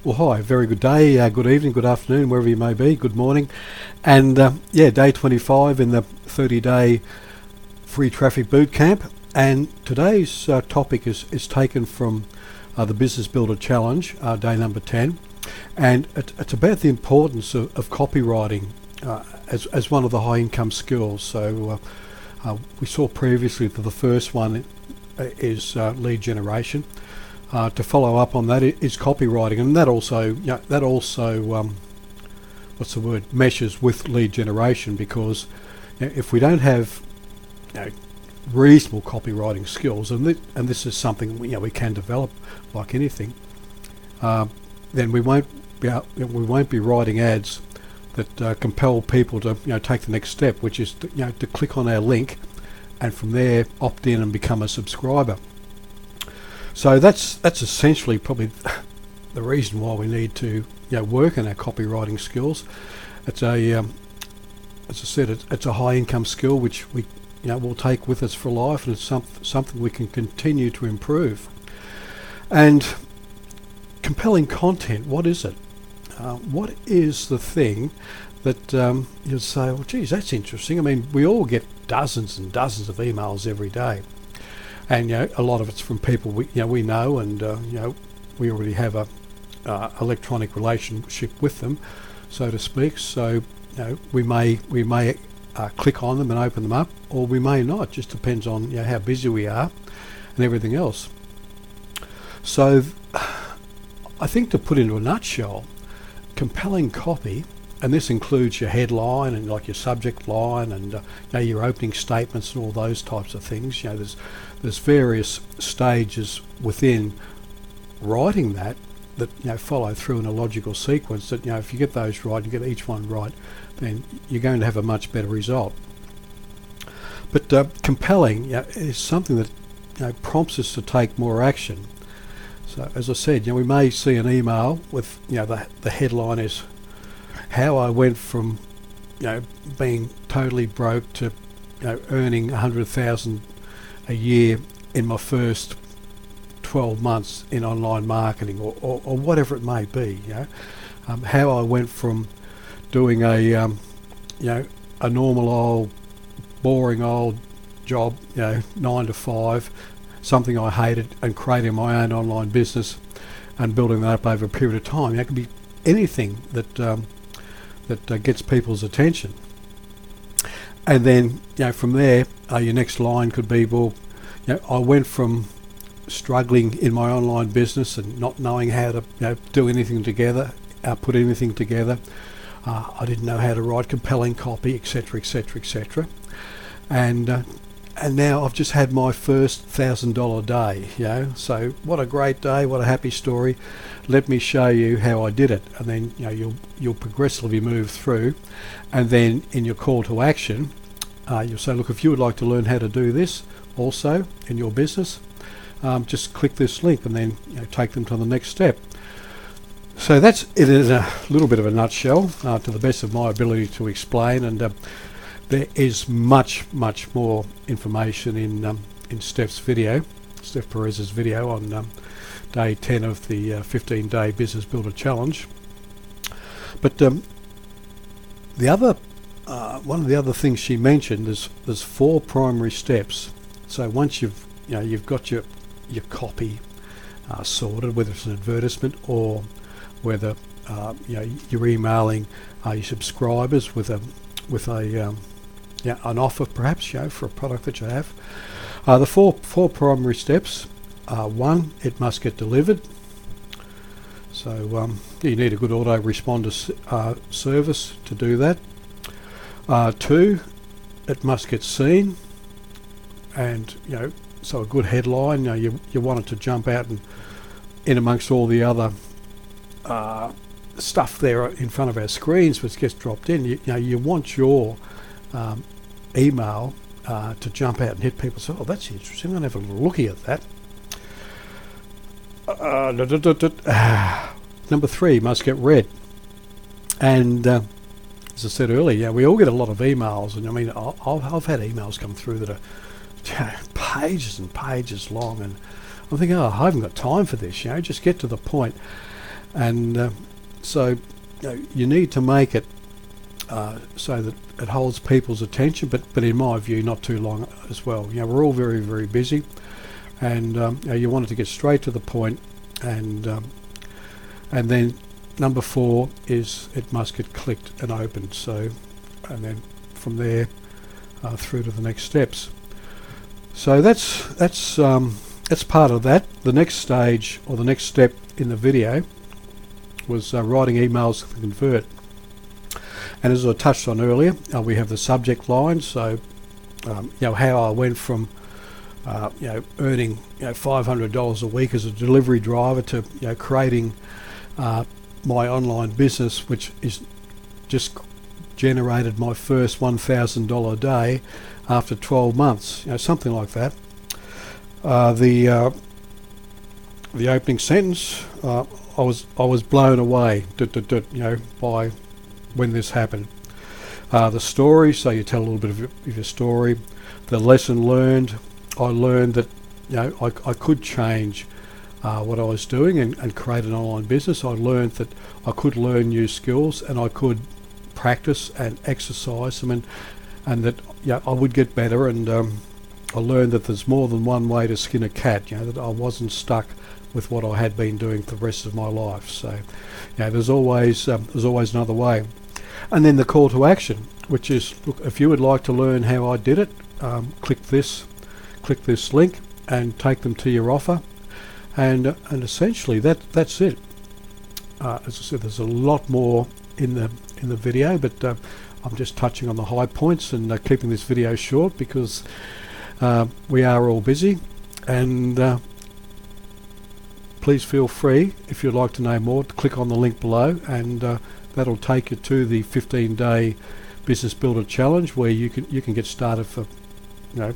Well, hi, very good day, good evening, good afternoon, wherever you may be, good morning. And day 25 in the 30-day free traffic bootcamp. And today's topic is taken from the Business Builder Challenge, day number 10. And it's about the importance of copywriting as one of the high income skills. So we saw previously that the first one is lead generation. To follow up on that is copywriting, and that also meshes with lead generation, because if we don't have reasonable copywriting skills, and this is something we can develop like anything, then we won't be writing ads that compel people to take the next step, which is to click on our link and from there opt in and become a subscriber. So that's essentially probably the reason why we need to work on our copywriting skills. It's as I said, it's a high income skill which we will take with us for life, and it's something we can continue to improve. And compelling content, what is it? What is the thing that you'll say, well, geez, that's interesting. I mean, we all get dozens and dozens of emails every day. And a lot of it's from people we know, and we already have a electronic relationship with them, so to speak. So we may click on them and open them up, or we may not. Just depends on how busy we are and everything else. So I think, to put into a nutshell, compelling copy, and this includes your headline and like your subject line and your opening statements and all those types of things. There's various stages within writing that follow through in a logical sequence that if you get those right, you get each one right, then you're going to have a much better result. But compelling is something that prompts us to take more action. So as I said, we may see an email with the headline is how I went from being totally broke to earning 100,000 a year in my first 12 months in online marketing, or whatever it may be. How I went from doing a normal old boring old job, 9 to 5, something I hated, and creating my own online business and building that up over a period of time. It could be anything that gets people's attention. And then from there, your next line could be, well, I went from struggling in my online business and not knowing how to do anything together, put anything together. I didn't know how to write compelling copy, etc., etc., etc. And now I've just had my first $1,000 day. So what a great day, what a happy story. Let me show you how I did it. And then you'll progressively move through, and then in your call to action, you'll say, look, if you would like to learn how to do this also in your business, just click this link, and then take them to the next step. So that's it in a little bit of a nutshell, to the best of my ability to explain. And there is much more information in Steph Perez's video on day 10 of the 15-day Business Builder Challenge. But the other one of the other things she mentioned is there's 4 primary steps. So once you've got your copy sorted, whether it's an advertisement or whether you're emailing your subscribers with an offer, perhaps for a product that you have. The four primary steps. 1, it must get delivered. So you need a good autoresponder service to do that. 2, it must get seen, and so a good headline. You want it to jump out and in amongst all the other stuff there in front of our screens, which gets dropped in. You want your email to jump out and hit people. So, that's interesting. I'm going to have a little looky at that. Number 3, must get read. And as I said earlier, we all get a lot of emails, and I mean, I've had emails come through that are pages and pages long, and I'm thinking, I haven't got time for this. Just get to the point. And so you need to make it so that it holds people's attention, but in my view, not too long as well. We're all very, very busy, and you want it to get straight to the point, and then number 4 is it must get clicked and opened. So, and then from there through to the next steps. So that's part of that. The next stage, or the next step in the video, was writing emails to convert. And as I touched on earlier, we have the subject line. So how I went from earning $500 a week as a delivery driver to creating my online business, which is just generated my first $1,000 a day after 12 months, something like that. The opening sentence, I was blown away, by when this happened. The story, so you tell a little bit of your story. The lesson learned, I learned that I could change what I was doing and create an online business. I learned that I could learn new skills and I could practice and exercise them, and that I would get better. And I learned that there's more than one way to skin a cat. That I wasn't stuck with what I had been doing for the rest of my life. So there's always another way. And then the call to action, which is, look, if you would like to learn how I did it, click this link and take them to your offer. And essentially that's it. As I said, there's a lot more in the video, but I'm just touching on the high points and keeping this video short because we are all busy. And please feel free, if you'd like to know more, to click on the link below, and that'll take you to the 15-day Business Builder Challenge, where you can get started for a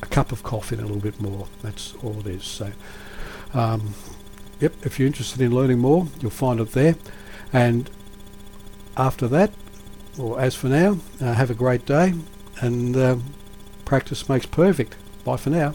cup of coffee and a little bit more. That's all it is. So if you're interested in learning more, you'll find it there. And after that, or as for now, have a great day, and practice makes perfect. Bye for now.